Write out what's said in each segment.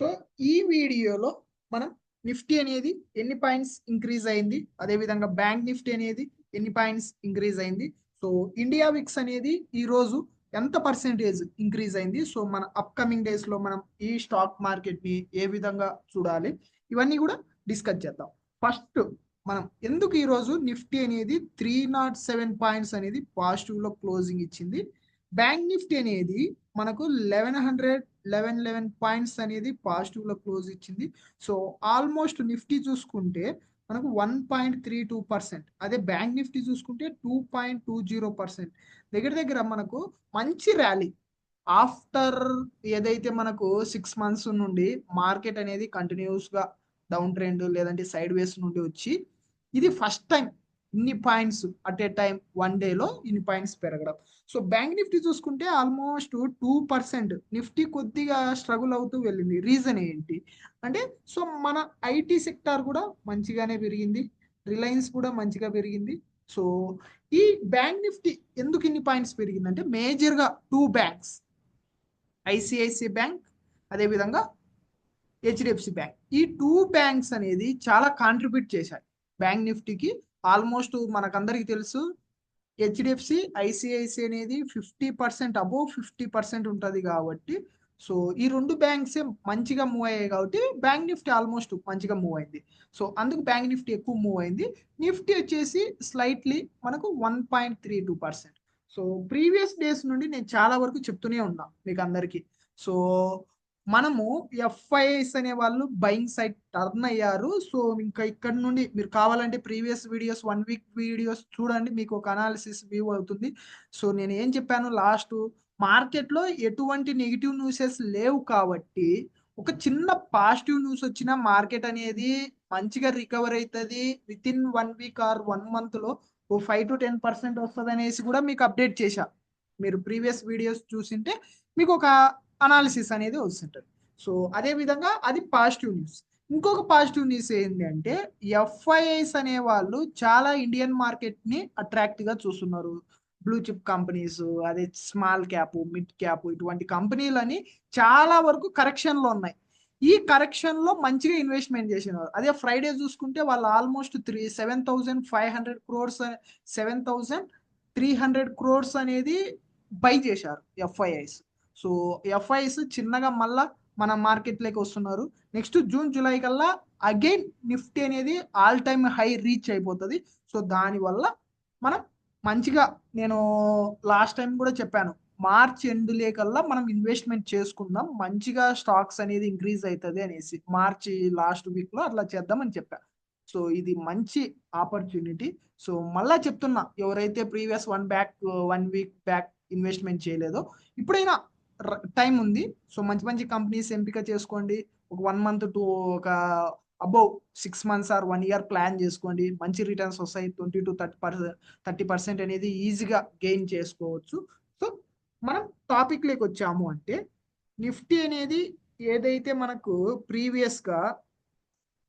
So ఈ వీడియోలో మనం నిఫ్టీ అనేది ఎన్ని పాయింట్స్ ఇంక్రీజ్ అయింది, అదేవిధంగా బ్యాంక్ నిఫ్టీ అనేది ఎన్ని పాయింట్స్ ఇంక్రీజ్ అయింది, సో ఇండియా విక్స్ అనేది ఈ రోజు ఎంత పర్సెంటేజ్ ఇంక్రీజ్ అయింది, సో మన అప్కమింగ్ డేస్ లో మనం ఈ స్టాక్ మార్కెట్ ని ఏ విధంగా చూడాలి, ఇవన్నీ కూడా డిస్కస్ చేద్దాం. ఫస్ట్ మనం ఎందుకు ఈ రోజు నిఫ్టీ అనేది 307 పాయింట్స్ అనేది పాజిటివ్ లో క్లోజింగ్ ఇచ్చింది, బ్యాంక్ నిఫ్టీ అనేది మనకు 1111 పాయింట్స్ అనేది పాజిటివ్ లో క్లోజ్ ఇచ్చింది. సో ఆల్మోస్ట్ నిఫ్టీ చూసుకుంటే మనకు 1.32%, అదే బ్యాంక్ నిఫ్టీ చూసుకుంటే 2.20%. దగ్గర దగ్గర మనకు మంచి ర్యాలీ ఆఫ్టర్ ఏదైతే మనకు 6 months నుండి మార్కెట్ అనేది కంటిన్యూస్ గా డౌన్ ట్రెండ్ లేదంటే సైడ్ వేస్ నుండి వచ్చి ఇది ఫస్ట్ టైం ఇన్ని points at a time one డేలో ఇన్ని పాయింట్స్ పెరగడం. సో బ్యాంక్ నిఫ్టీ చూసుకుంటే ఆల్మోస్ట్ 2%, నిఫ్టీ కొద్దిగా స్ట్రగుల్ అవుతూ వెళ్ళింది. రీజన్ ఏంటి అంటే సో మన ఐటీ సెక్టార్ కూడా మంచిగానే పెరిగింది, రిలయన్స్ కూడా మంచిగా పెరిగింది. సో ఈ బ్యాంక్ నిఫ్టీ ఎందుకు ఇన్ని పాయింట్స్ పెరిగిందంటే మేజర్గా 2 బ్యాంక్స్, ఐసిఐసిఐ బ్యాంక్ అదేవిధంగా హెచ్డిఎఫ్సి బ్యాంక్, ఈ 2 బ్యాంక్స్ అనేది చాలా కాంట్రిబ్యూట్ చేశాయి బ్యాంక్ నిఫ్టీకి. ఆల్మోస్ట్ మనకందరికి తెలుసు హెచ్డిఎఫ్సి ఐసిఐసి అనేది 50%, అబోవ్ 50% ఉంటుంది కాబట్టి సో ఈ 2 బ్యాంక్సే మంచిగా మూవ్ అయ్యాయి కాబట్టి బ్యాంక్ నిఫ్టీ ఆల్మోస్ట్ మంచిగా మూవ్ అయింది. సో అందుకు బ్యాంక్ నిఫ్టీ ఎక్కువ మూవ్ అయింది. నిఫ్టీ వచ్చేసి స్లైట్లీ మనకు 1.32%. సో ప్రీవియస్ డేస్ నుండి నేను చాలా వరకు చెప్తూనే ఉన్నా మీకు అందరికీ. సో మనము ఎఫ్ఐఎస్ అనే వాళ్ళు బయింగ్ సైడ్ టర్న్ అయ్యారు. సో ఇంకా ఇక్కడ నుండి మీరు కావాలంటే ప్రీవియస్ వీడియోస్ 1 week వీడియోస్ చూడండి, మీకు ఒక అనాలిసిస్ వ్యూ అవుతుంది. సో నేను ఏం చెప్పాను, లాస్ట్ మార్కెట్లో ఎటువంటి నెగిటివ్ న్యూసెస్ లేవు కాబట్టి ఒక చిన్న పాజిటివ్ న్యూస్ వచ్చిన మార్కెట్ అనేది మంచిగా రికవర్ అవుతుంది. Within 1 week or 1 month లో ఓ 5 to 10% వస్తుంది అనేసి కూడా మీకు అప్డేట్ చేశా. మీరు ప్రీవియస్ వీడియోస్ చూసింటే మీకు ఒక అనాలిసిస్ అనేది వస్తుంటుంది. సో అదే విధంగా అది పాజిటివ్ న్యూస్. ఇంకొక పాజిటివ్ న్యూస్ ఏంటి అంటే ఎఫ్ఐఐస్ అనే వాళ్ళు చాలా ఇండియన్ మార్కెట్ ని అట్రాక్ట్ గా చూస్తున్నారు. బ్లూ చిప్ కంపెనీస్, అదే స్మాల్ క్యాప్, మిడ్ క్యాప్, ఇటువంటి కంపెనీలని చాలా వరకు కరెక్షన్ లో ఉన్నాయి. ఈ కరెక్షన్ లో మంచిగా ఇన్వెస్ట్మెంట్ చేసినారు. అదే ఫ్రైడే చూసుకుంటే వాళ్ళు ఆల్మోస్ట్ 7,500 crores, 7,300 crores అనేది బై చేశారు ఎఫ్ఐఐస్. సో ఎఫ్ఐస్ చిన్నగా మళ్ళా మన మార్కెట్లోకి వస్తున్నారు. నెక్స్ట్ జూన్ జూలై కల్లా అగైన్ నిఫ్టీ అనేది ఆల్ టైమ్ హై రీచ్ అయిపోతుంది. సో దానివల్ల మనం మంచిగా, నేను లాస్ట్ టైం కూడా చెప్పాను, మార్చ్ ఎండ్ లేకల్లా మనం ఇన్వెస్ట్మెంట్ చేసుకుందాం, మంచిగా స్టాక్స్ అనేది ఇంక్రీజ్ అవుతుంది అనేసి మార్చి లాస్ట్ వీక్లో అట్లా చేద్దామని చెప్పాను. సో ఇది మంచి ఆపర్చునిటీ. సో మళ్ళా చెప్తున్నా, ఎవరైతే ప్రీవియస్ 1 week బ్యాక్ ఇన్వెస్ట్మెంట్ చేయలేదో ఇప్పుడైనా టైం ఉంది. సో మంచి మంచి కంపెనీస్ ఎంపిక చేసుకోండి. ఒక 1 month టు ఒక above 6 months or 1 year plan చేసుకోండి. మంచి రిటర్న్స్ వస్తాయి. 20 to 30% అనేది ఈజీగా గెయిన్ చేసుకోవచ్చు. సో మనం టాపిక్ లోకి వచ్చాము అంటే నిఫ్టీ అనేది ఏదైతే మనకు ప్రీవియస్ గా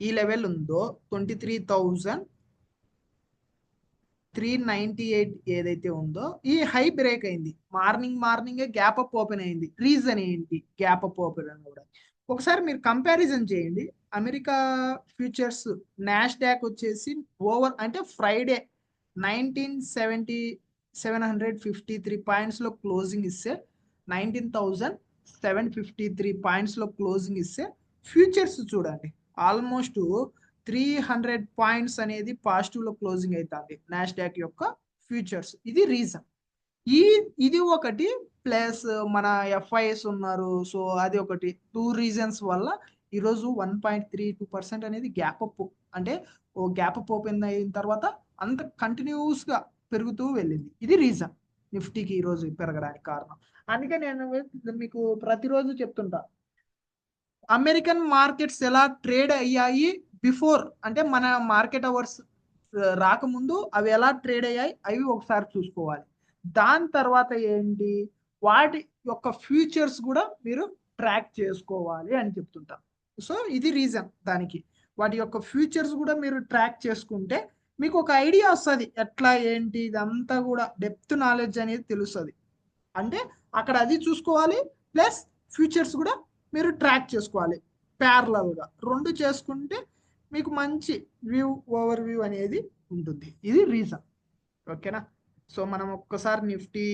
ఈ లెవెల్ ఉందో 23,398 ఏదైతే ఉందో ఈ హై బ్రేక్ అయింది. మార్నింగే గ్యాప్ అప్ ఓపెన్ అయింది. రీజన్ ఏంటి గ్యాప్ అప్ ఓపెన్ కూడా ఒకసారి మీరు కంపారిజన్ చేయండి. అమెరికా ఫ్యూచర్స్ నాస్డాక్ వచ్చేసి ఓవర్ అంటే ఫ్రైడే 19,753 పాయింట్స్ లో క్లోజింగ్ ఇస్తే 19,753 పాయింట్స్ లో క్లోజింగ్ ఇస్తే ఫ్యూచర్స్ చూడండి ఆల్మోస్ట్ 300 పాయింట్స్ అనేది పాజిటివ్ లో క్లోజింగ్ అవుతుంది నాస్డాక్ యొక్క ఫ్యూచర్స్. ఇది రీజన్. ఇది ఒకటి ప్లస్ మన ఎఫ్ఐఎస్ ఉన్నారు. సో అది ఒకటి 2 reasons వల్ల ఈరోజు 1.32% అనేది గ్యాప్ అప్, అంటే ఓ గ్యాప్ అప్ ఓపెన్ అయిన తర్వాత అంత కంటిన్యూస్ గా పెరుగుతూ వెళ్ళింది. ఇది రీజన్ నిఫ్టీకి ఈరోజు పెరగడానికి కారణం. అందుకే నేను మీకు ప్రతిరోజు చెప్తుంటా, అమెరికన్ మార్కెట్స్ ఎలా ట్రేడ్ అయ్యాయి బిఫోర్, అంటే మన మార్కెట్ అవర్స్ రాకముందు అవి ఎలా ట్రేడ్ అయ్యాయి అవి ఒకసారి చూసుకోవాలి. దాని తర్వాత ఏంటి, వాటి యొక్క ఫ్యూచర్స్ కూడా మీరు ట్రాక్ చేసుకోవాలి అని చెప్తుంటా. సో ఇది రీజన్ దానికి. వాటి యొక్క ఫ్యూచర్స్ కూడా మీరు ట్రాక్ చేసుకుంటే మీకు ఒక ఐడియా వస్తుంది ఎట్లా ఏంటి, ఇదంతా కూడా డెప్త్ నాలెడ్జ్ అనేది తెలుస్తుంది. అంటే అక్కడ అది చూసుకోవాలి, ప్లస్ ఫ్యూచర్స్ కూడా మీరు ట్రాక్ చేసుకోవాలి. ప్యారలల్గా రెండు చేసుకుంటే మీకు మంచి ఓవర్ వ్యూ అనేది ఉంటుంది. ఇది రీజన్. ఓకేనా? సో మనం ఒక్కసారి నిఫ్టీ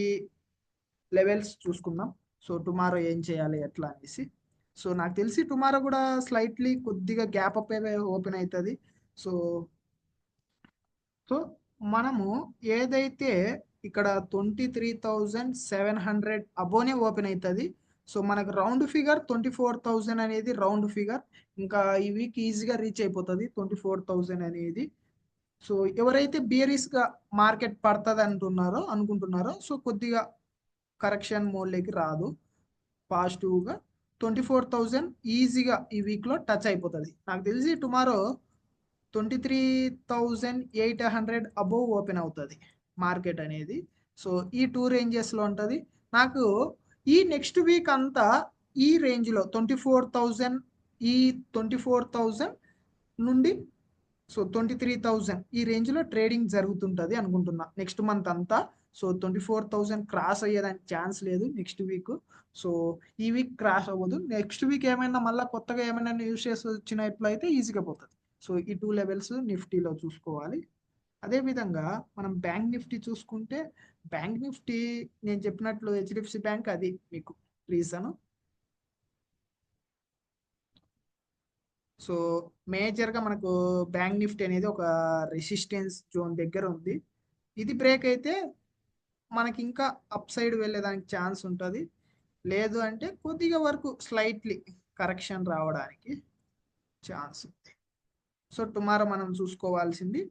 లెవెల్స్ చూసుకుందాం. సో టుమారో ఏం చేయాలి ఎట్లా అనేసి. సో నాకు తెలిసి టుమారో కూడా స్లైట్లీ కొద్దిగా గ్యాప్ అప్ ఓపెన్ అవుతుంది. సో సో మనము ఏదైతే ఇక్కడ 23,700 అబోనే ఓపెన్ అవుతుంది. సో మనకు రౌండ్ ఫిగర్ 24,000 అనేది రౌండ్ ఫిగర్. ఇంకా ఈ వీక్ ఈజీగా రీచ్ అయిపోతుంది 24,000 అనేది. సో ఎవరైతే బియరిస్గా మార్కెట్ పడుతుంది అనుకుంటున్నారో సో కొద్దిగా కరెక్షన్ మోడ్లోకి రాదు. పాజిటివ్గా 24,000 ఈజీగా ఈ వీక్లో టచ్ అయిపోతుంది. నాకు తెలిసి టుమారో 23,800 అబోవ్ ఓపెన్ అవుతుంది మార్కెట్ అనేది. సో ఈ 2 రేంజెస్లో ఉంటుంది. నాకు ఈ నెక్స్ట్ వీక్ అంతా ఈ రేంజ్లో 24,000 ఈ 24,000 నుండి సో 23,000 ఈ రేంజ్లో ట్రేడింగ్ జరుగుతుంటుంది అనుకుంటున్నా నెక్స్ట్ మంత్ అంతా. సో 24,000 క్రాస్ అయ్యేదానికి ఛాన్స్ లేదు నెక్స్ట్ వీక్. సో ఈ వీక్ క్రాస్ అవ్వదు. నెక్స్ట్ వీక్ ఏమైనా మళ్ళీ కొత్తగా ఏమైనా న్యూస్ వచ్చినట్లయితే ఈజీగా పోతుంది. సో ఈ 2 లెవెల్స్ నిఫ్టీలో చూసుకోవాలి. అదేవిధంగా మనం బ్యాంక్ నిఫ్టీ చూసుకుంటే బ్యాంక్ నిఫ్టీ నేను చెప్పినట్లు హెచ్డిఎఫ్సి బ్యాంక్ అది మీకు రీజన్. సో మేజర్గా మనకు బ్యాంక్ నిఫ్టీ అనేది ఒక రెసిస్టెన్స్ జోన్ దగ్గర ఉంది. ఇది బ్రేక్ అయితే మనకి ఇంకా అప్ సైడ్ వెళ్ళేదానికి ఛాన్స్ ఉంటుంది. లేదు అంటే కొద్దిగా వరకు స్లైట్లీ కరెక్షన్ రావడానికి ఛాన్స్ ఉంది. సో టుమారో మనం చూసుకోవాల్సింది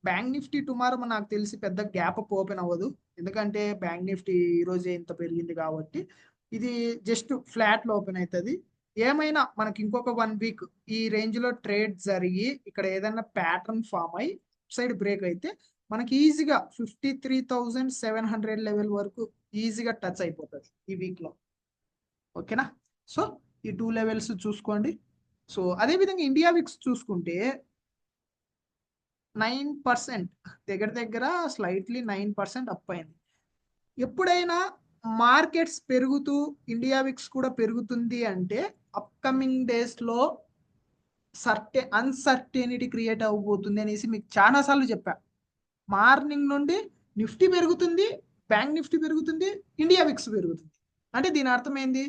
బ్యాంక్ నిఫ్టీ. టుమారో నాకు తెలిసి పెద్ద గ్యాప్ అప్ ఓపెన్ అవ్వదు. ఎందుకంటే బ్యాంక్ నిఫ్టీ ఈరోజే ఇంత పెరిగింది కాబట్టి ఇది జస్ట్ ఫ్లాట్లో ఓపెన్ అవుతుంది. ఏమైనా మనకి ఇంకొక 1 వీక్ ఈ రేంజ్లో ట్రేడ్ జరిగి ఇక్కడ ఏదైనా ప్యాటర్న్ ఫామ్ అయ్యి సైడ్ బ్రేక్ అయితే మనకి ఈజీగా 53,700 లెవెల్ వరకు ఈజీగా టచ్ అయిపోతుంది ఈ వీక్లో. ఓకేనా? సో ఈ 2 లెవెల్స్ చూసుకోండి. సో అదేవిధంగా ఇండియా విక్స్ చూసుకుంటే 9% దగ్గర స్లైట్లీ 9% అప్ అయింది. ఎప్పుడైనా మార్కెట్స్ పెరుగుతూ ఇండియా విక్స్ కూడా పెరుగుతుంది అంటే అప్కమింగ్ డేస్లో అన్సర్టెనిటీ క్రియేట్ అవ్వబోతుంది అనేసి మీకు చాలాసార్లు చెప్పా. మార్నింగ్ నుండి నిఫ్టీ పెరుగుతుంది, బ్యాంక్ నిఫ్టీ పెరుగుతుంది, ఇండియా విక్స్ పెరుగుతుంది. అంటే దీని అర్థం ఏంది?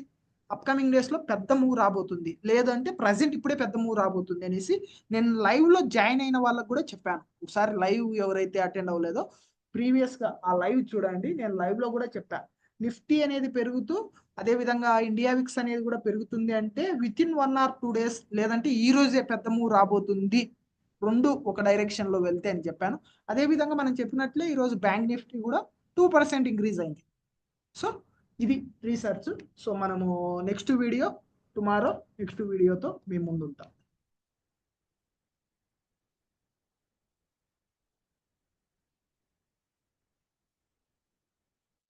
అప్కమింగ్ డేస్లో పెద్ద మూవ్ రాబోతుంది, లేదంటే ప్రజెంట్ ఇప్పుడే పెద్ద మూవ్ రాబోతుంది అనేసి నేను లైవ్లో జాయిన్ అయిన వాళ్ళకు కూడా చెప్పాను. ఒకసారి లైవ్ ఎవరైతే అటెండ్ అవ్వలేదో ప్రీవియస్గా ఆ లైవ్ చూడండి. నేను లైవ్లో కూడా చెప్పాను నిఫ్టీ అనేది పెరుగుతూ అదేవిధంగా ఇండియా విక్స్ అనేది కూడా పెరుగుతుంది అంటే వితిన్ 1 or 2 days లేదంటే ఈ రోజే పెద్ద మూవ్ రాబోతుంది, రెండు ఒక డైరెక్షన్లో వెళ్తే అని చెప్పాను. అదేవిధంగా మనం చెప్పినట్లే ఈరోజు బ్యాంక్ నిఫ్టీ కూడా 2% ఇంక్రీజ్ అయింది. సో ఇది రీసెర్చ్. సో మనము నెక్స్ట్ వీడియోతో మేము ముందు ఉంటాం.